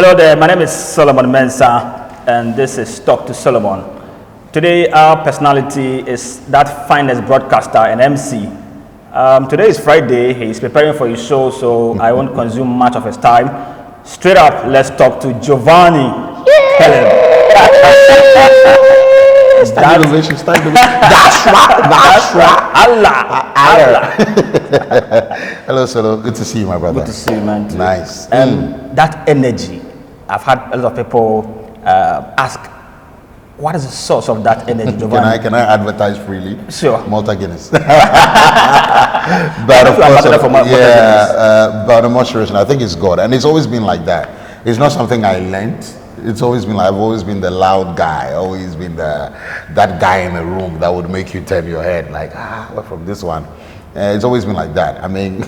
Hello there, my name is Solomon Mensah, and this is Talk to Solomon. Today, our personality is that finance broadcaster and MC. Today is Friday, he's preparing for his show, so I won't consume much of his time. Straight up, let's talk to Giovani Caleb. That's right. Allah. Hello, Solo. Good to see you, my brother. Good to see you, man. Too. Nice. That energy, I've had a lot of people ask, what is the source of that energy, Giovani? Can I advertise freely? Sure. Malta Guinness. But of course, but the motivation, I think it's God, and it's always been like that. It's not something I learned. It's always been like, I've always been the loud guy, always been that guy in the room that would make you turn your head like, what from this one? It's always been like that. I mean,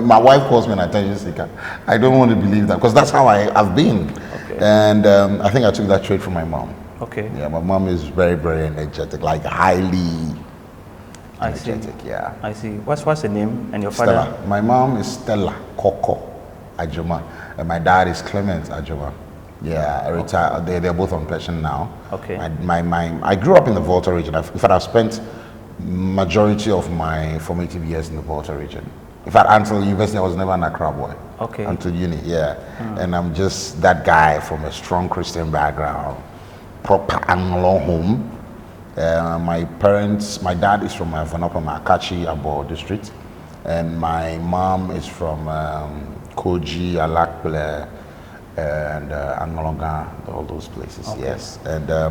my wife calls me an attention seeker. I don't want to believe that because that's how I've been. Okay. And I think I took that trait from my mom. Okay. Yeah, my mom is very, very energetic, like highly energetic. Yeah. I see. What's the name and your Stella. father? My mom is Stella Koko Ajuma, and my dad is Clement Ajuma. Yeah, I retired. They're both on pension now. Okay. I grew up in the Volta region. In fact, I've spent majority of my formative years in the Volta region. In fact, until university, I was never an Accra boy. Okay. Until uni, yeah. And I'm just that guy from a strong Christian background, proper enrolling home. My dad is from Vanapa Makachi, Abo district, and my mom is from Koji, Alakpele, and Angolonga, all those places. Okay. Yes, and I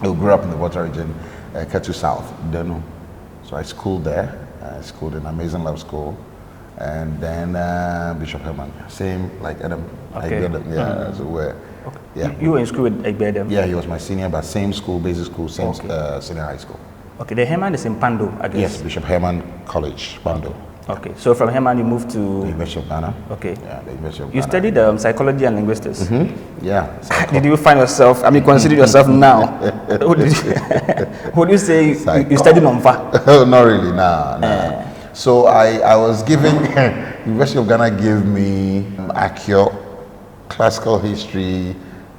grew up in the Volta region, Ketu South, Denu. So I schooled there. I schooled in Amazing Love School, and then Bishop Herman, same like Adam. Okay. Yeah. So we're yeah. You were in school with Egbedem? Yeah, he was my senior, but same school, basic school, same senior high school. Okay, the Herman is in Pando, I guess. Yes, Bishop Herman College, Pando. Okay, so from Herman you moved to the University of Ghana. Okay. Yeah, the University of Ghana. You studied psychology and linguistics. Mm-hmm. Yeah. Did you find yourself? I mean, consider yourself now. Would you say you studied Nomfa? Not really. Nah. So I was given University of Ghana gave me Accio, classical history,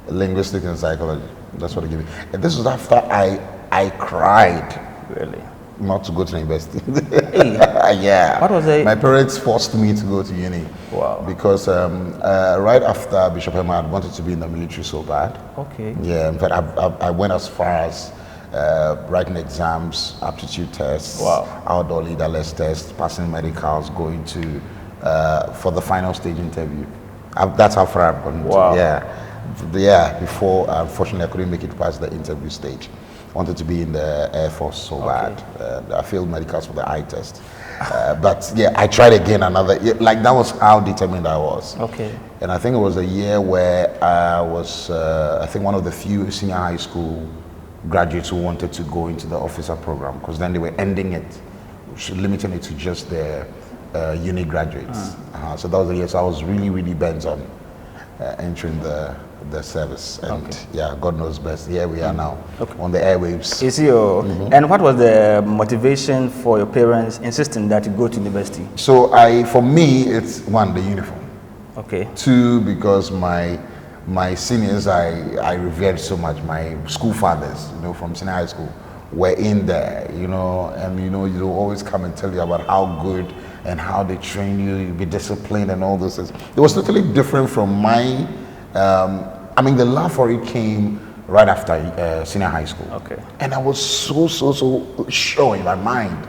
linguistics and psychology. That's what they gave me. And this was after I cried. Really? Not to go to the university. Hey. Yeah. What was it? My parents forced me to go to uni. Wow. Because right after Bishop Herman, I wanted to be in the military so bad. Okay. Yeah. In fact, I went as far as writing exams, aptitude tests, wow, outdoor leaderless tests, passing medicals, going to for the final stage interview. That's how far I've gone. Wow. Yeah. Before, unfortunately, I couldn't make it past the interview stage. Wanted to be in the Air Force so bad. I failed medicals for the eye test. But yeah, I tried again another year. Like that was how determined I was. Okay. And I think it was a year where I was, I think one of the few senior high school graduates who wanted to go into the officer program because then they were ending it, limiting it to just the uni graduates. So that was the year. So I was really, really bent on entering the service, and yeah, God knows best. Here we are now on the airwaves. Is your and what was the motivation for your parents insisting that you go to university? So for me, it's one, the uniform. Okay. Two, because my seniors I revered so much. My school fathers, from senior high school, were in there, and they'll always come and tell you about how good and how they train you, you'll be disciplined and all those things. It was totally different from my. The love for it came right after senior high school. Okay. And I was so sure in my mind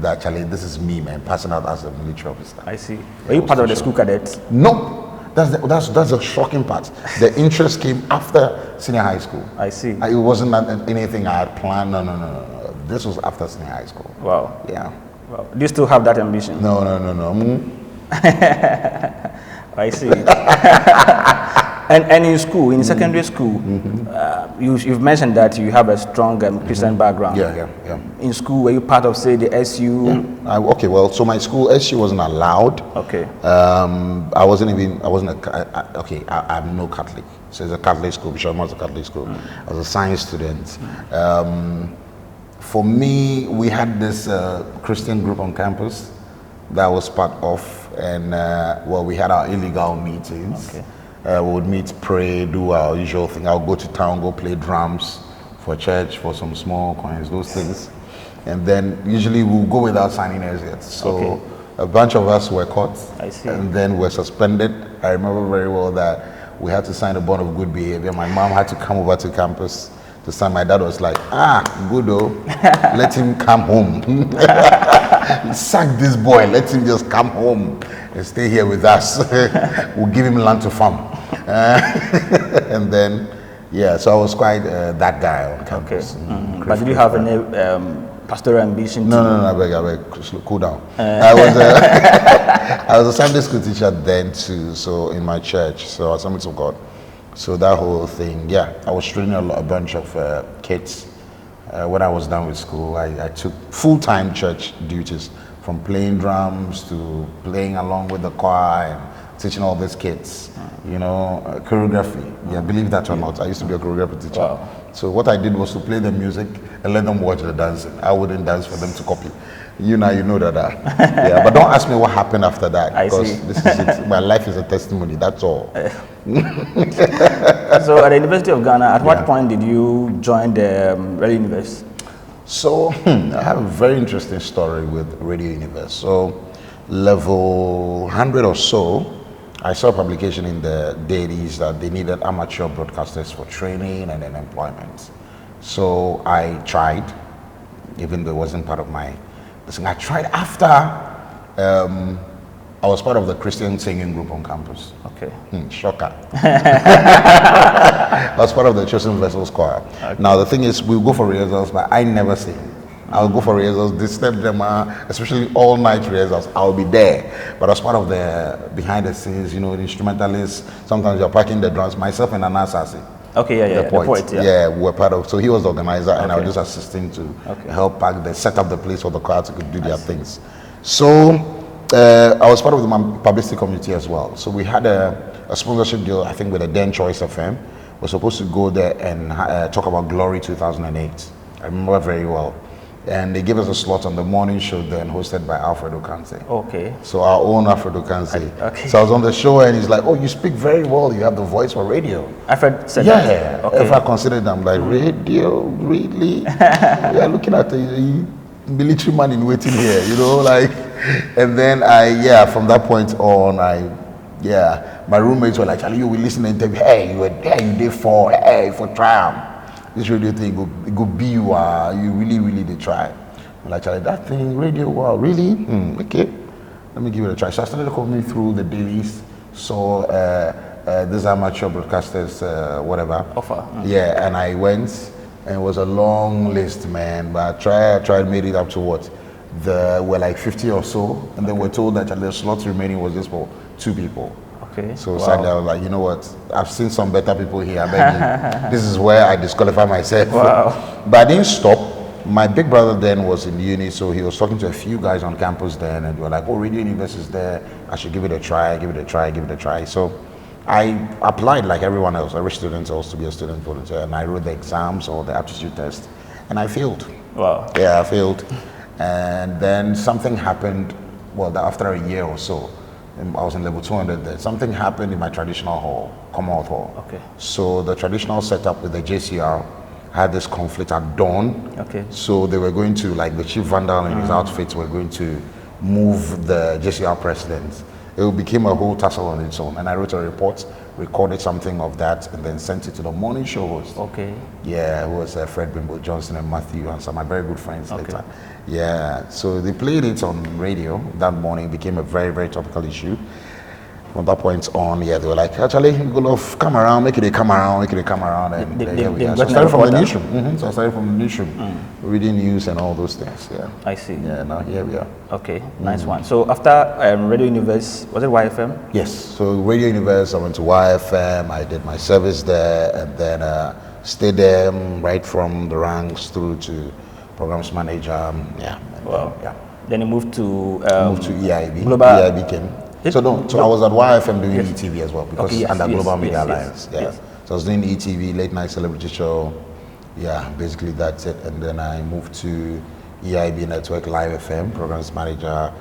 that, Charlie, this is me, man, passing out as a military officer. I see. Were you part of the school cadets? No. That's the shocking part. The interest came after senior high school. I see. It wasn't anything I had planned. No. This was after senior high school. Wow. Yeah. Wow. Do you still have that ambition? No. I see. And in school, in secondary school, you've mentioned that you have a strong Christian background. Yeah. In school, were you part of, say, the SU? Yeah. So my school SU wasn't allowed. Okay. I'm no Catholic. So it's a Catholic school, Bishop was a Catholic school. I was a science student. For me, we had this Christian group on campus that I was part of, and we had our illegal meetings. Okay. We would meet, pray, do our usual thing. I'll go to town, go play drums for church, for some small coins, those things. And then usually we'll go without signing exits. So a bunch of us were caught. I see. And then we're suspended. I remember very well that we had to sign a bond of good behavior. My mom had to come over to campus to sign. My dad was like, good oh, let him come home. Sack this boy, let him just come home and stay here with us. We'll give him land to farm. And then, yeah, so I was quite that guy on campus. But did you have any pastoral ambition? No, I beg, cool down. I was a Sunday school teacher then too, so in my church, so Assemblies of God. So that whole thing, yeah, I was training a bunch of kids. When I was done with school, I took full-time church duties, from playing drums to playing along with the choir and teaching all these kids, choreography. Yeah, believe that or not, I used to be a choreography teacher. Wow. So what I did was to play the music and let them watch the dancing. I wouldn't dance for them to copy. You know that. Yeah, but don't ask me what happened after that, because this is it. My life is a testimony, that's all. So at the University of Ghana, at what point did you join the Radio Universe? So I have a very interesting story with Radio Universe. So level 100 or so, I saw a publication in the dailies that they needed amateur broadcasters for training and then employment. So I tried, even though it wasn't part of my thing. I tried after I was part of the Christian singing group on campus. Okay. Shocker. I was part of the Chosen Vessels choir. Okay. Now the thing is, we'll go for rehearsals, but I never sing. I'll go for rehearsals, disturb them, especially all night rehearsals. I'll be there. But as part of the behind the scenes, the instrumentalists, sometimes you're packing the drums, myself and Anasasi. Okay, the poet, yeah. We're part of, so he was the organizer and I was just assisting to help pack set up the place for the choir to do their things. So I was part of the publicity committee as well. So we had a sponsorship deal, I think, with the then Choice FM. We're supposed to go there and talk about Glory 2008. I remember very well. And they gave us a slot on the morning show then, hosted by Alfred Okanse. Okay. So our own Alfred Okanse. Okay. So I was on the show and he's like, oh, you speak very well. You have the voice for radio. Alfred said that? Yeah. Okay. If I considered them like, radio, really? We are looking at a military man in waiting here, and then from that point on, my roommates were like, Charlie, you will listen to interview. Hey, you did for Triumph. This radio thing, it go be you really did try. I'm like, Charlie, that thing, radio, wow, really? Okay, let me give it a try. So I started coming through the dailies, saw this amateur broadcasters, whatever. Offer. Yeah, and I went, and it was a long list, man, but I tried, made it up to what? Were like 50 or so, and then we're told that the slots remaining was just for 2 people. Okay. So sadly, I was like, you know what? I've seen some better people here. I beg you. This is where I disqualify myself. Wow. But I didn't stop. My big brother then was in uni, so he was talking to a few guys on campus then, and they were like, oh, Radio Universe is there. I should give it a try. So I applied like everyone else, every student else, to be a student volunteer, and I wrote the exams or the aptitude test, and I failed. Wow. Yeah, I failed. And then something happened, after a year or so. I was in level 200 there. Something happened in my traditional hall, Commonwealth Hall. Okay. So the traditional setup with the JCR had this conflict at dawn. Okay. So they were going to, like the chief vandal and his outfits were going to move the JCR president. It became a whole tussle on its own. And I wrote a report, recorded something of that, and then sent it to the morning show host. Okay. Yeah, who was Fred Bimbo Johnson and Matthew and some of my very good friends later. Yeah, so they played it on radio that morning. It became a very, very topical issue. From that point on, they were like, actually, come around, make it a come around. And here we are. So I started from the newsroom. So I started from the newsroom, reading news and all those things. Yeah. I see. Yeah, now here we are. Okay, nice one. So after Radio Universe, was it YFM? Yes. So Radio Universe, I went to YFM. I did my service there, and then stayed there right from the ranks through to programs manager. Wow. Yeah. Then you moved to EIB. Global. EIB came. So I was at YFM doing ETV as well, because under Global Media Alliance. Yes. So I was doing ETV, late night celebrity show. Yeah, basically that's it. And then I moved to EIB Network Live FM, programs manager.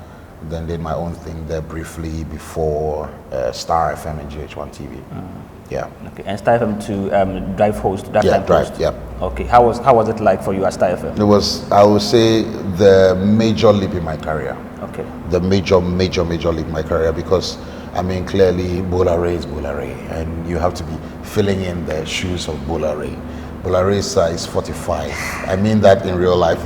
then did my own thing there briefly before Star FM and GH1 TV. Yeah. Okay, and Star FM to drive host that time. Drive. Host. Yeah. Okay, how was it like for you at Star FM? It was, I would say, the major leap in my career. Okay. The major leap in my career, because I mean, clearly Bolare is Bolare, and you have to be filling in the shoes of Bolare. Bolare is size 45. I mean that in real life.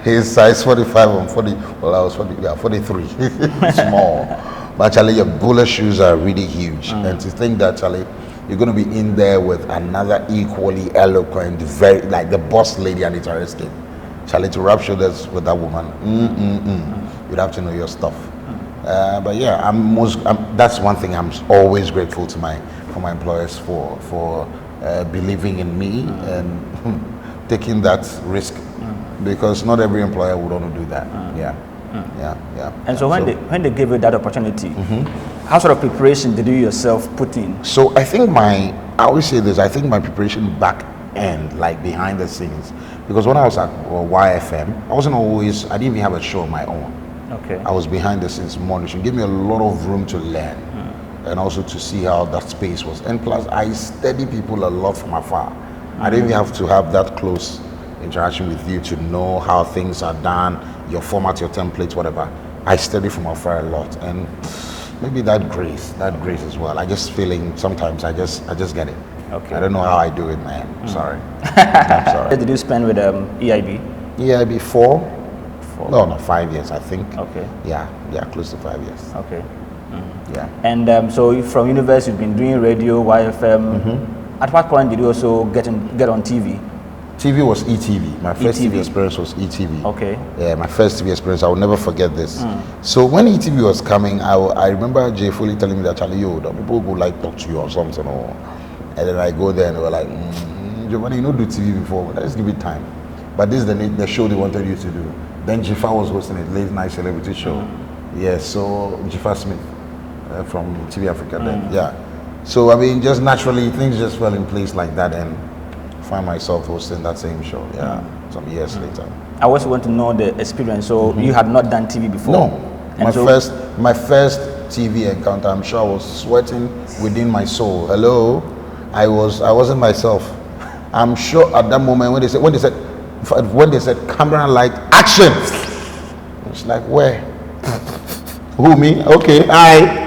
He's size 45 and 40. Well, I was 43. Small. But actually, your Bula shoes are really huge. And to think that, Charlie, you're going to be in there with another equally eloquent, very like the boss lady and it's arrested. Charlie, to rub shoulders with that woman, you'd have to know your stuff. But yeah, that's one thing I'm always grateful to my employers for believing in me and taking that risk, because not every employer would want to do that. Yeah. And so when they gave you that opportunity, how sort of preparation did you yourself put in? So I think I always say this, I think my preparation back end, like behind the scenes, because when I was at YFM, I didn't even have a show of my own. Okay. I was behind the scenes monitoring. Gave me a lot of room to learn and also to see how that space was. And plus, I study people a lot from afar. I didn't even have to have that close interaction with you to know how things are done, your format, your templates, whatever. I study from afar a lot, and maybe that grace as well. I just feeling sometimes I just get it. Okay. I don't know how I do it, man. Sorry. I'm sorry. Did you spend with EIB? EIB 4? No, 5 years, I think. Okay. Yeah, close to 5 years. Okay. Yeah. And so from university, you've been doing radio, YFM. At what point did you also get on TV? TV was ETV. My first TV experience was ETV. Okay. Yeah, my first TV experience, I will never forget this. So when ETV was coming, I remember Jay Foley telling me that, Charlie, the people would like talk to you or something. And then I go there and they were like, Giovani, you know do TV before, but let's give it time. But this is the show they wanted you to do. Then Jifa was hosting a late night celebrity show. Yeah, so Jifa Smith from TV Africa then. Yeah. So I mean, just naturally things just fell in place like that, and find myself hosting that same show. Yeah, some years later. I also want to know the experience. So you had not done TV before? No. My first TV encounter, I'm sure I was sweating within my soul. Hello, I wasn't myself. I'm sure at that moment when they said camera, light, action, it's like, where? Who, me? Okay, hi,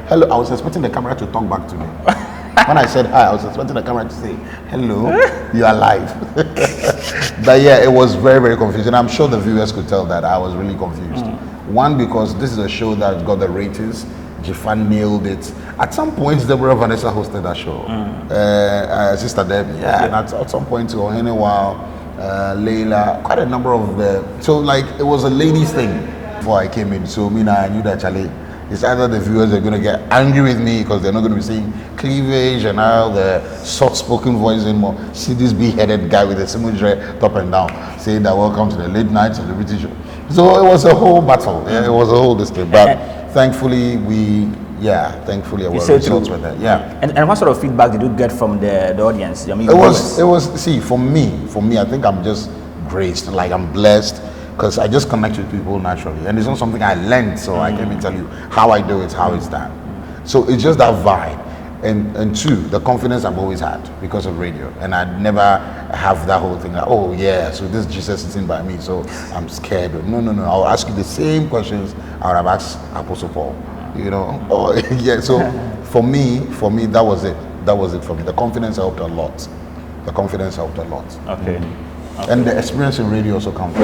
hello. I was expecting the camera to talk back to me. When I said hi, I was expecting the camera to say, hello, you are live. But yeah, it was very, very confusing. I'm sure the viewers could tell that I was really confused. One, because this is a show that got the ratings. Jifan nailed it. At some point, Deborah Vanessa hosted that show. Sister Debbie, and at some point, Ohenewa, Leila, quite a number of so like it was a ladies thing before I came in. So I knew that Charlie, it's either the viewers are going to get angry with me because they're not going to be seeing cleavage and all the soft-spoken voice anymore. See this big-headed guy with a simujre top and down saying that welcome to the late night celebrity show. So it was a whole battle. Yeah, it was a whole thing. But thankfully, I was results with that. Yeah. And what sort of feedback did you get from the audience? I mean, it was. See, for me, I think I'm just graced. Like I'm blessed. Because I just connect with people naturally, and it's not something I learned, so I can't even tell you how I do it, how it's done. So it's just that vibe, and two, the confidence I've always had because of radio, and I'd never have that whole thing like, oh yeah, so this Jesus is in by me, so I'm scared. No, I'll ask you the same questions I would have asked Apostle Paul, Oh yeah. So for me, that was it for me. The confidence helped a lot. Okay. And the experience in radio also counted.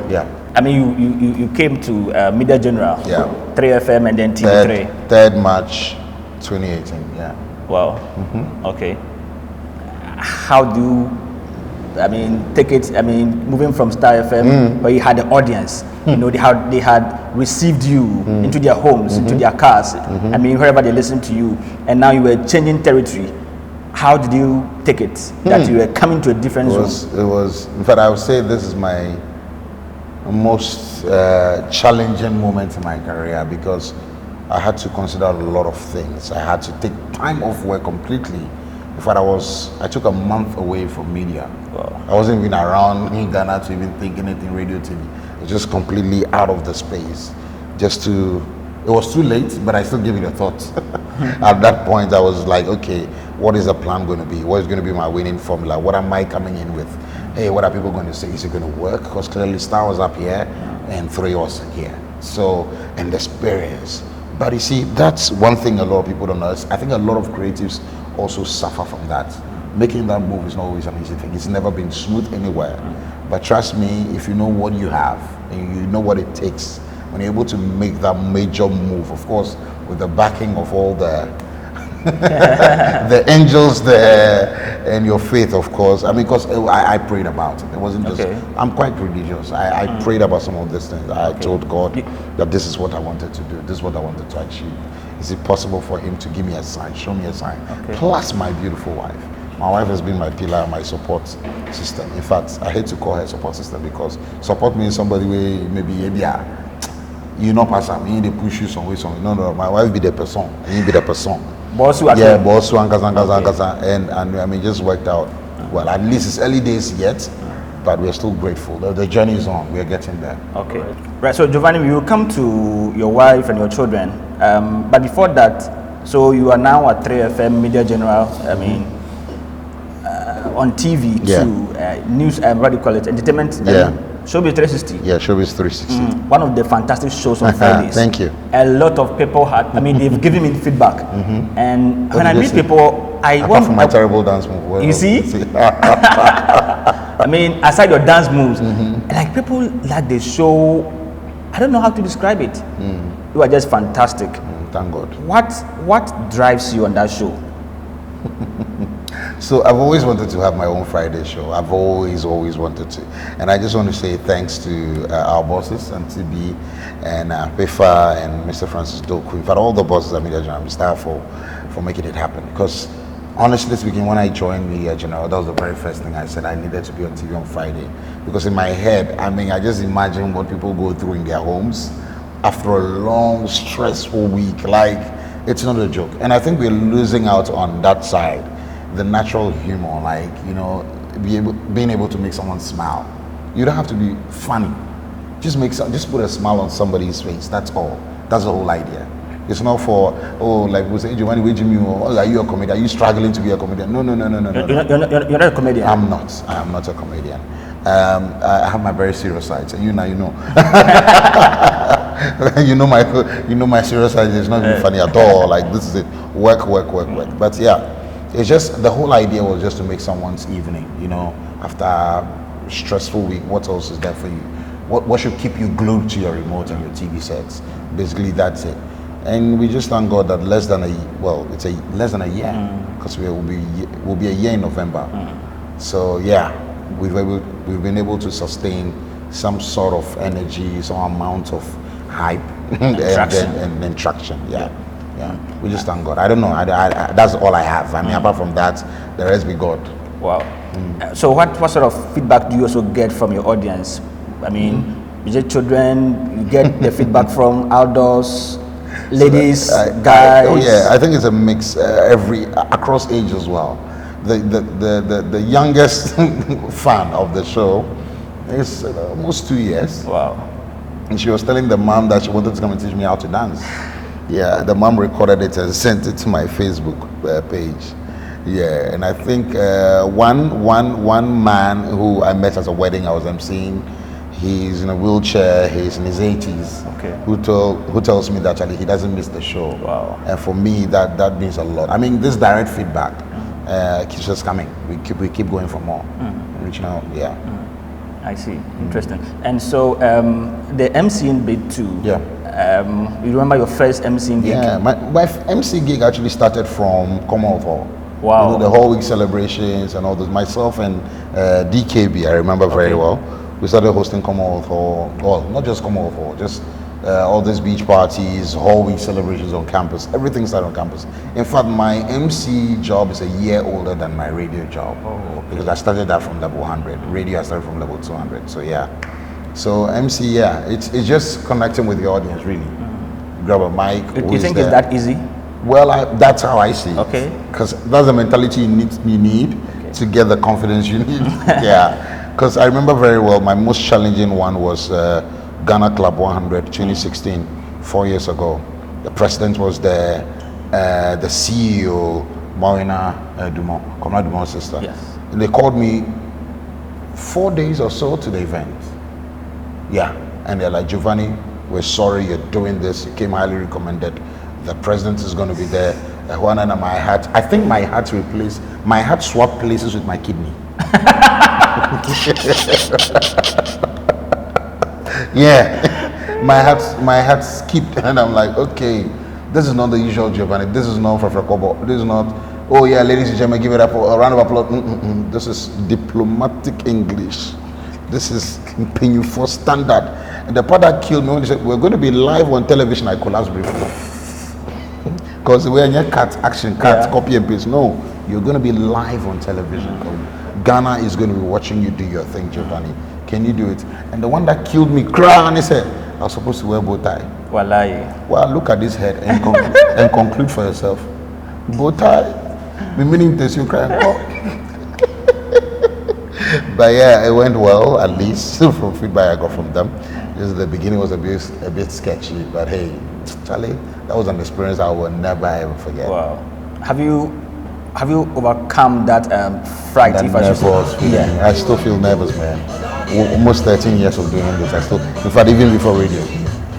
Yeah. I mean, you came to Media General. Yeah. 3FM and then TV3. 3rd March 2018. Yeah. Wow. Okay. How do you, take it? Moving from Star FM, where you had the audience, they had received you into their homes, into their cars. Wherever they listened to you, and now you were changing territory. How did you take it that you were coming to a different zone? It was, in fact, I would say this is my most challenging moment in my career, because I had to consider a lot of things. I had to take time off work completely. In fact, I took a month away from media. Wow. I wasn't even around in Ghana to even think anything radio TV. It was just completely out of the space. It was too late, but I still gave it a thought. At that point, I was like, okay, what is the plan going to be? What is going to be my winning formula? What am I coming in with? Hey, what are people going to say? Is it going to work? Because clearly Star was up here and 3 was here. So, and the experience. But you see, that's one thing a lot of people don't know. I think a lot of creatives also suffer from that. Making that move is not always an easy thing. It's never been smooth anywhere. But trust me, if you know what you have and you know what it takes, when you're able to make that major move, of course, with the backing of all the the angels there and your faith, of course. I mean, because I prayed about it. It wasn't just, I'm quite religious. I prayed about some of these things. I told God that this is what I wanted to do. This is what I wanted to achieve. Is it possible for him to give me a sign, show me a sign? Plus my beautiful wife. My wife has been my pillar, my support system. In fact, I hate to call her support system because support means somebody where maybe you know pass me, you need to push you some way, something. No, my wife be the person. You be the person. Boss, yeah, boss, and I mean, just worked out. Well, at least it's early days yet, but we're still grateful. The journey is on. We're getting there. Okay. Right. So, Giovani, we will come to your wife and your children. But before that, so you are now at 3FM Media General. I mean, on TV too. News. What do you call it? Entertainment. Yeah. Showbiz 360. Yeah, Showbiz 360. One of the fantastic shows on Fridays. Thank you. A lot of people had, I mean, they've given me feedback. And when I meet people, apart from my terrible dance move. Well, you see? I mean, aside your dance moves, like people like the show, I don't know how to describe it. You are just fantastic. Thank God. What drives you on that show? So I've always wanted to have my own Friday show. I've always wanted to. And I just want to say thanks to our bosses, and TB, and Pefa, and Mr. Francis Doku. In fact, all the bosses at Media General, staff for making it happen. Because honestly speaking, when I joined Media General, that was the very first thing I said. I needed to be on TV on Friday. Because in my head, I mean, I just imagine what people go through in their homes after a long, stressful week. Like, it's not a joke. And I think we're losing out on that side. The natural humor, like, you know, being able to make someone smile. You don't have to be funny. Just put a smile on somebody's face. That's all. That's the whole idea. It's not for, like we say, Giovani, where Jimmy, are you a comedian? Are you struggling to be a comedian? No. You're not a comedian. I'm not. I am not a comedian. I have my very serious sides, and you know. you know my serious side is not even funny at all. Like, this is it. Work. But yeah. It's just, the whole idea was just to make someone's evening, you know, after a stressful week. What else is there for you? What should keep you glued to your remote and your TV sets? Basically, that's it. And we just thank God that less than a year, because we'll be a year in November. So yeah, we've been able to sustain some sort of energy, some amount of hype and traction. Yeah. We just thank God. I don't know. That's all I have. I mean, apart from that, the rest be God. Wow. So what sort of feedback do you also get from your audience? I mean, is it children? You get the feedback from outdoors, ladies, guys? I think it's a mix. Across age as well. The youngest fan of the show is almost 2 years. Wow. And she was telling the mom that she wanted to come and teach me how to dance. Yeah, the mom recorded it and sent it to my Facebook page. Yeah, and I think one man who I met at a wedding I was emceeing, he's in a wheelchair, he's in his 80s. Okay. Who tells me that actually he doesn't miss the show. Wow. And for me, that means a lot. I mean, this direct feedback keeps just coming. We keep going for more. Reaching out, yeah. I see. Interesting. And so the emceeing bit too. Yeah. You remember your first emceeing gig? Yeah, my MC gig actually started from Commonwealth Hall. Wow. You know, the whole week celebrations and all this. Myself and DKB, I remember very well. We started hosting Commonwealth Hall. Well, not just Commonwealth Hall, just all these beach parties, whole week celebrations on campus. Everything started on campus. In fact, my MC job is a year older than my radio job. Because I started that from level 100. Radio I started from level 200. So yeah. So MC, yeah, it's just connecting with the audience, really. Grab a mic. You think it's that easy? Well, that's how I see it. Okay. Because that's the mentality you need. to get the confidence you need. Yeah, because I remember very well my most challenging one was Ghana Club 100 2016, 4 years ago. The president was there, the CEO, Moina Dumont, Comrade Dumont's sister. Yes. And they called me 4 days or so to the event. Yeah, and they're like, Giovani, we're sorry you're doing this. You came highly recommended. The president is going to be there. One and my heart. I think my heart swapped places with my kidney. Yeah, my heart skipped, and I'm like, okay, this is not the usual Giovani. This is not for Frakobo. This is not. Oh yeah, ladies and gentlemen, give it up a round of applause. This is diplomatic English. This is for standard. And the part that killed me when they said we're going to be live on television, I collapsed briefly. Because we're in your action, copy and paste. No, you're going to be live on television. Ghana is going to be watching you do your thing, Giovani. Can you do it? And the one that killed me, and he said, I was supposed to wear bow tie. Wallahi. Well, look at this head and, and conclude for yourself. Bow tie, meaning to you crying. But yeah, it went well, at least from feedback I got from them. Just the beginning was a bit sketchy, but hey, Charlie, that was an experience I will never ever forget. Wow. Have you overcome that fright? That nervous feeling. Yeah. I still feel nervous, man. Almost 13 years of doing this. I still, in fact, even before radio,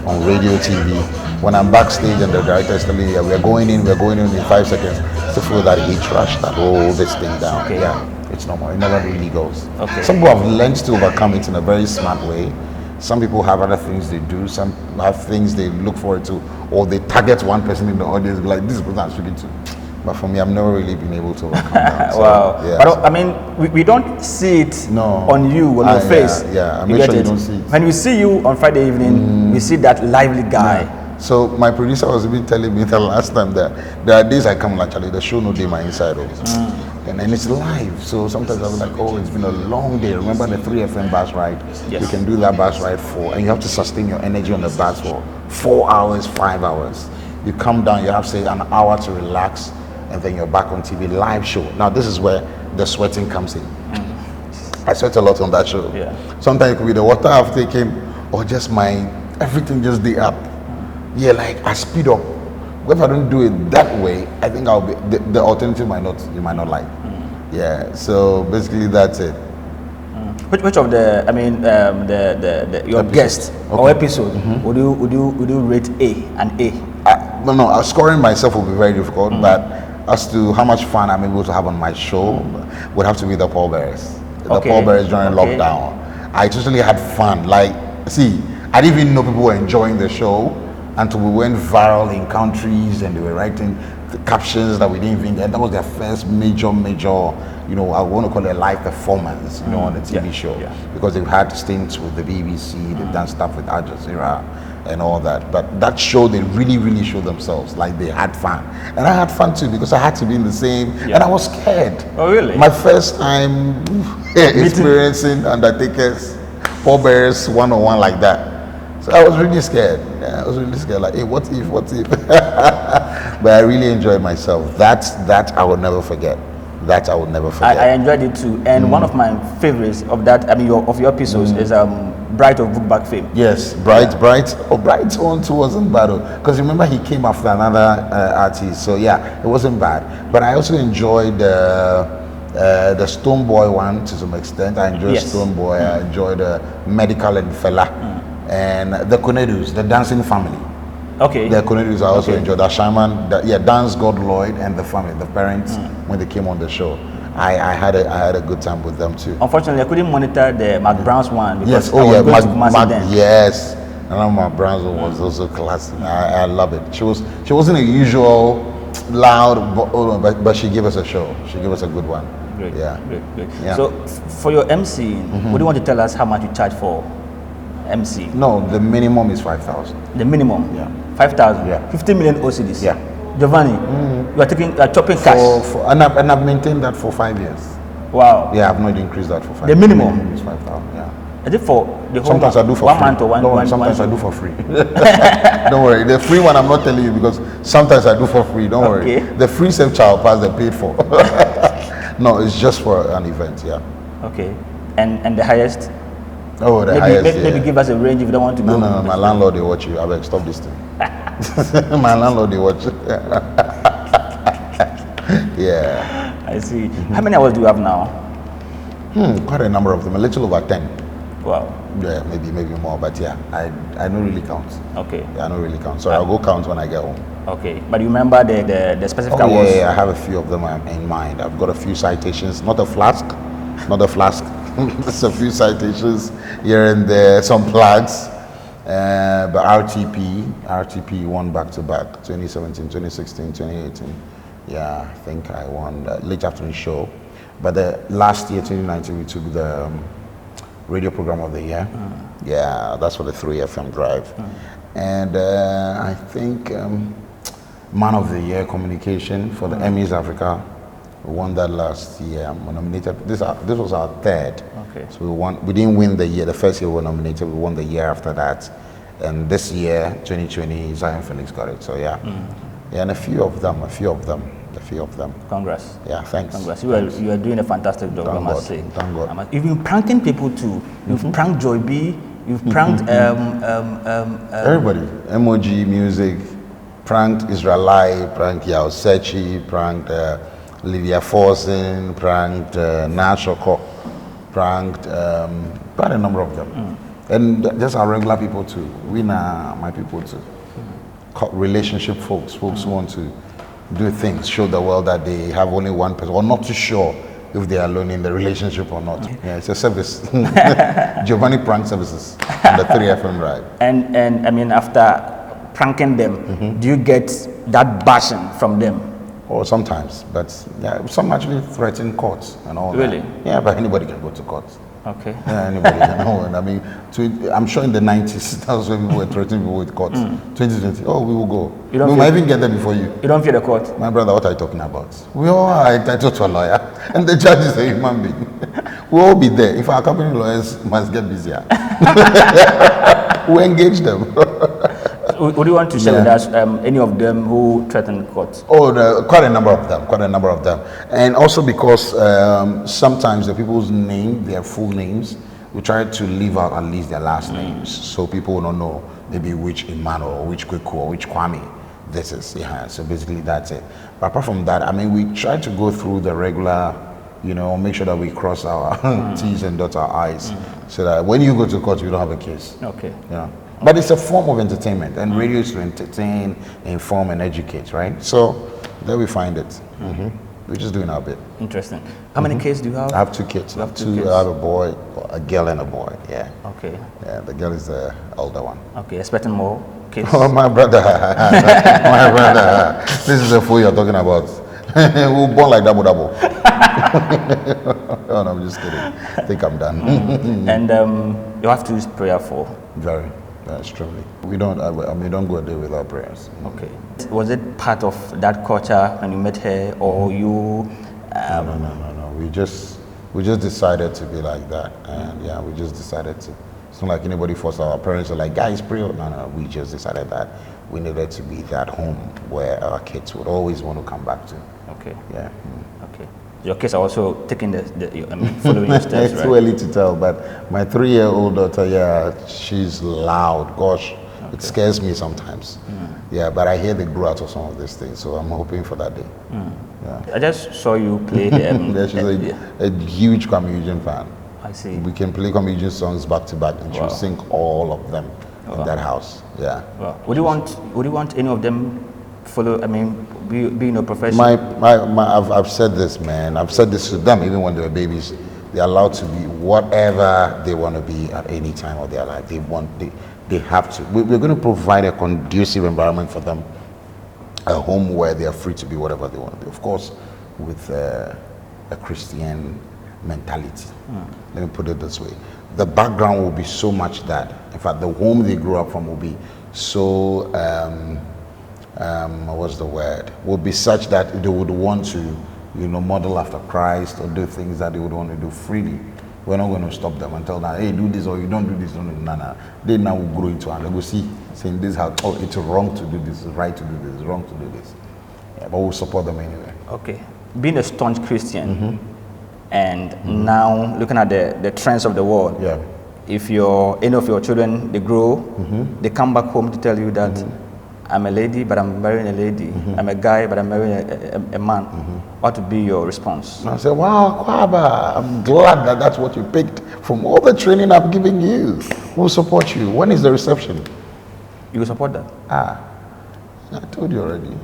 on radio, TV, when I'm backstage and the director is telling me, yeah, we're going in in 5 seconds, I still feel that heat rush, that hold this thing down. Okay. Yeah, it's normal. It never really goes. Okay. Some people have learned to overcome it in a very smart way. Some people have other things they do. Some have things they look forward to, or they target one person in the audience, like this person I'm speaking to. But for me, I've never really been able to overcome that. So, wow. Yeah, but I mean, we don't see it on you, on your face. Yeah, I'm sure you don't see it. When we see you on Friday evening, we see that lively guy. Yeah. So my producer was even telling me the last time that there are days I come actually the show no day my inside and then it's live. So sometimes I'm like, oh, it's been a long day. Remember the 3FM bus ride? Yes. You can do that bus ride and you have to sustain your energy on the bus for 4 hours, 5 hours. You come down, you have say an hour to relax, and then you're back on TV, live show. Now this is where the sweating comes in. I sweat a lot on that show. Yeah. Sometimes it could be the water I've taken or just everything just day up. Yeah, like I speed up. But if I don't do it that way, I think I'll be the alternative you might not like. Yeah. So basically that's it. Which of the your guest or episode would you rate an A? No, scoring myself will be very difficult, but as to how much fun I'm able to have on my show would have to be the pallbearers. The pallbearers during lockdown. I totally had fun. Like, see, I didn't even know people were enjoying the show until we went viral in countries and they were writing the captions that we didn't even get. That was their first major, I want to call it a live performance, on the TV show. Yeah. Because they've had stints with the BBC, they've done stuff with Al Jazeera and all that. But that show, they really, really showed themselves, like they had fun. And I had fun too, because I had to be in the same, and I was scared. Oh, really? My first time experiencing Undertaker's pallbearers one-on-one like that. So I was really scared. Yeah, I was really scared. Like, hey, what if? But I really enjoyed myself. That I will never forget. That I will never forget. I enjoyed it too. And one of my favorites of that, of your episodes is Bright of Bookback fame. Yes, Bright. Oh, Bright's one too wasn't bad. Because remember he came after another artist. So yeah, it wasn't bad. But I also enjoyed the Stone Boy one to some extent. I enjoyed Stone Boy. I enjoyed Medical and Fela. And the Konedus, the dancing family. Okay. The Konedus I also enjoyed. The Shaman, Dance God Lloyd and the family, the parents when they came on the show. I had a good time with them too. Unfortunately, I couldn't monitor the Mark Brown's one because yes. And Mark Brown's one was also classic. I love it. She wasn't a usual loud, but she gave us a show. She gave us a good one. Great. Yeah. Great. Yeah. So for your MC, would you want to tell us how much you charge for MC? No, the minimum is 5,000. The minimum? Yeah. 5,000? Yeah. 50 million OCDs? Yeah. Giovani, you are chopping cash? And I've maintained that for 5 years. Wow. Yeah, I've not increased that for 5 years. The minimum? Is 5,000, yeah. Is it for the whole Sometimes I do for 1 free. month or one Sometimes I do for free. Don't worry. The free one I'm not telling you because sometimes I do for free. Don't worry. The free self child pass, they paid for. No, it's just for an event, yeah. Okay. And the highest? Oh, the maybe, highest, maybe give us a range if you don't want to go. No, my landlord, they watch you. I beg, stop this thing. My landlord, they watch. Yeah. I see. How many hours do you have now? Quite a number of them, a little over 10. Wow. Yeah, maybe more, but yeah, I don't really count. Okay. Yeah, I don't really count. So I'll go count when I get home. Okay, but you remember the specific Oh, awards? yeah, I have a few of them in mind. I've got a few citations, not a flask. Just a few citations here and there, some plaques. But RTP won back to back, 2017, 2016, 2018. Yeah, I think I won the late afternoon show. But the last year, 2019, we took the radio program of the year. Yeah, that's for the 3FM drive. And I think man of the year communication for the Emmys Africa. We won that last year. We nominated. This was our third. Okay. So we won. We didn't win the year. The first year we were nominated. We won the year after that. And this year, 2020, Zion Felix got it. So yeah, yeah, and a few of them. Congrats. Yeah, thanks. Congrats. You are doing a fantastic job, I must say. Thank God. You've been pranking people too. You've pranked Joy B. You've pranked everybody. Emoji Music, pranked Israelite, pranked Yao Sechi, pranked Lydia Forsen, pranked Nashoko, pranked quite a number of them. And just our regular people too. We are my people too. Relationship folks who want to do things, show the world that they have only one person, or not too sure if they are alone in the relationship or not. Yeah, it's a service. Giovani prank services on the 3FM ride. And I mean, after pranking them, do you get that bashing from them? Or sometimes, but yeah, some actually threaten courts and all that. Really? Yeah, but anybody can go to court. Okay. Yeah, anybody can know. And I mean, I'm sure in the 90s, that was when we were threatening people with courts. 2020, oh, we will go. We might even get there before you. You don't fear the court? My brother, what are you talking about? We all are entitled to a lawyer, and the judge is a human being. We'll all be there. If our company lawyers must get busier, we engage them. Would you want to share with us any of them who threatened court? Oh, quite a number of them. And also because sometimes the people's name, their full names, we try to leave out at least their last names, so people will not know maybe which Emmanuel or which Kweku or which Kwame this is. Yeah, so basically that's it. But apart from that, I mean, we try to go through the regular, make sure that we cross our T's and dot our I's, so that when you go to court, you don't have a case. Okay. Yeah. But it's a form of entertainment, and radio is to entertain, inform, and educate, right? So there we find it. We're just doing our bit. Interesting. How many kids do you have? I have two kids. You have two kids? I have a boy, a girl, and a boy. Yeah. Okay. Yeah, the girl is the older one. Okay. Expecting more kids? Oh, my brother. My brother. This is the fool you're talking about. We were born like double. Oh, no, I'm just kidding. I think I'm done. And you have to use prayer for? Very. Extremely. We don't go a day without prayers. Okay. Was it part of that culture when you met her, or you? No. We just decided to be like that, and yeah, we just decided to. It's not like anybody forced our parents are like, guys, pray. No. We just decided that we needed to be that home where our kids would always want to come back to. Okay. Yeah. Okay. Your kids are also taking following your steps, It's right? too early to tell, but my 3-year-old daughter, yeah, she's loud. Gosh, it scares me sometimes. Yeah, but I hear they grew out of some of these things, so I'm hoping for that day. Yeah. I just saw you play. Yeah, she's a huge Kwame Eugene fan. I see. We can play Kwame Eugene songs back to back, and she'll sing all of them in that house. Yeah. Wow. Would you want any of them follow? I mean, being a professional. I've said this, man. I've said this to them even when they were babies. They're allowed to be whatever they want to be at any time of their life. They have to. We're going to provide a conducive environment for them, a home where they are free to be whatever they want to be. Of course, with a Christian mentality. Let me put it this way: the background will be so much that, in fact, the home they grew up from will be so. What's the word? Would be such that they would want to, model after Christ or do things that they would want to do freely. We're not going to stop them and tell them, hey, do this or you don't do this. No. They now will grow into and they will see, saying this how, oh, it's wrong to do this, it's right to do this, it's wrong to do this. Yeah, but we'll support them anyway. Okay. Being a staunch Christian, and now looking at the trends of the world. Yeah. If any of your children, they grow, they come back home to tell you that I'm a lady, but I'm marrying a lady. I'm a guy, but I'm marrying a man. What would be your response? I said, wow, Kwaba, I'm glad that that's what you picked from all the training I've given you. We'll support you. When is the reception? You will support that? I told you already.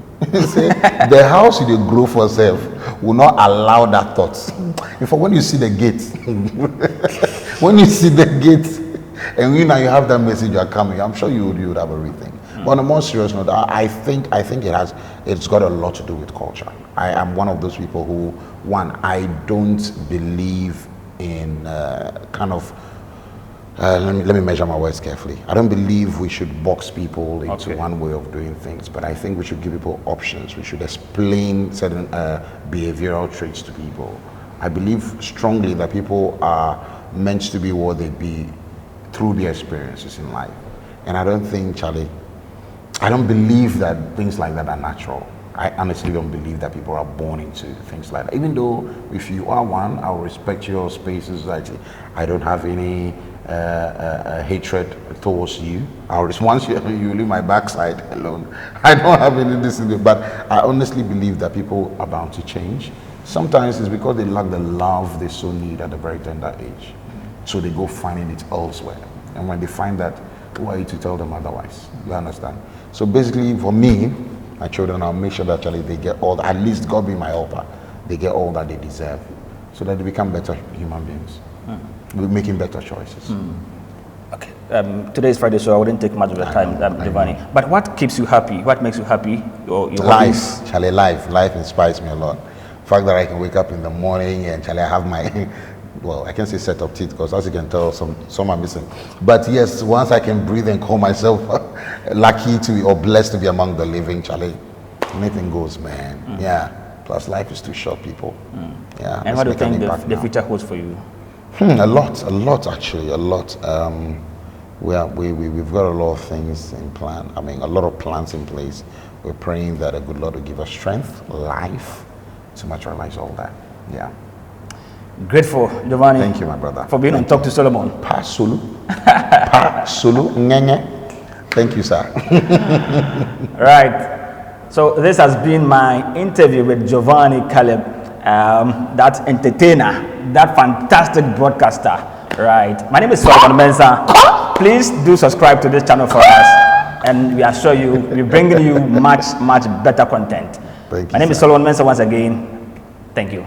See, the house you grow for yourself will not allow that thought. In fact, when you see the gate, when you see the gate, and you have that message you are coming, I'm sure you would have everything. But on a more serious note, I think it's got a lot to do with culture. I am one of those people who, I don't believe in let me measure my words carefully. I don't believe we should box people into one way of doing things, but I think we should give people options. We should explain certain behavioral traits to people. I believe strongly that people are meant to be what they be through their experiences in life. And I don't think, Charlie, I don't believe that things like that are natural. I honestly don't believe that people are born into things like that. Even though if you are one, I'll respect your spaces. I don't have any hatred towards you. Once you leave my backside alone, I don't have any discipline. But I honestly believe that people are bound to change. Sometimes it's because they lack the love they so need at a very tender age. So they go finding it elsewhere. And when they find that, who are you to tell them otherwise? You understand? So basically, for me, my children, I'll make sure that they get all, at least God be my helper, they get all that they deserve, so that they become better human beings. We're making better choices. Okay. Today is Friday, so I wouldn't take much of your time, Giovani. But what keeps you happy? What makes you happy? Your life, Charlie. Life inspires me a lot. The fact that I can wake up in the morning and Charlie, I have my well, I can't say set of teeth because as you can tell, some are missing. But yes, once I can breathe and call myself lucky to be or blessed to be among the living, Charlie, anything goes, man. Yeah. Plus, life is too short, people. Yeah. And what do you think the future holds for you? A lot actually, a lot. We've got a lot of things in plan. I mean, a lot of plans in place. We're praying that a good Lord will give us strength, life, to materialize all that. Yeah. Grateful, Giovani. Thank you, my brother. For being on Talk to Solomon. Pasulu. Thank you, sir. Right. So this has been my interview with Giovani Caleb, that entertainer, that fantastic broadcaster. Right. My name is Solomon Mensah. Please do subscribe to this channel for us, and we assure you we're bringing you much better content. Thank you. My name is Solomon Mensah once again. Thank you.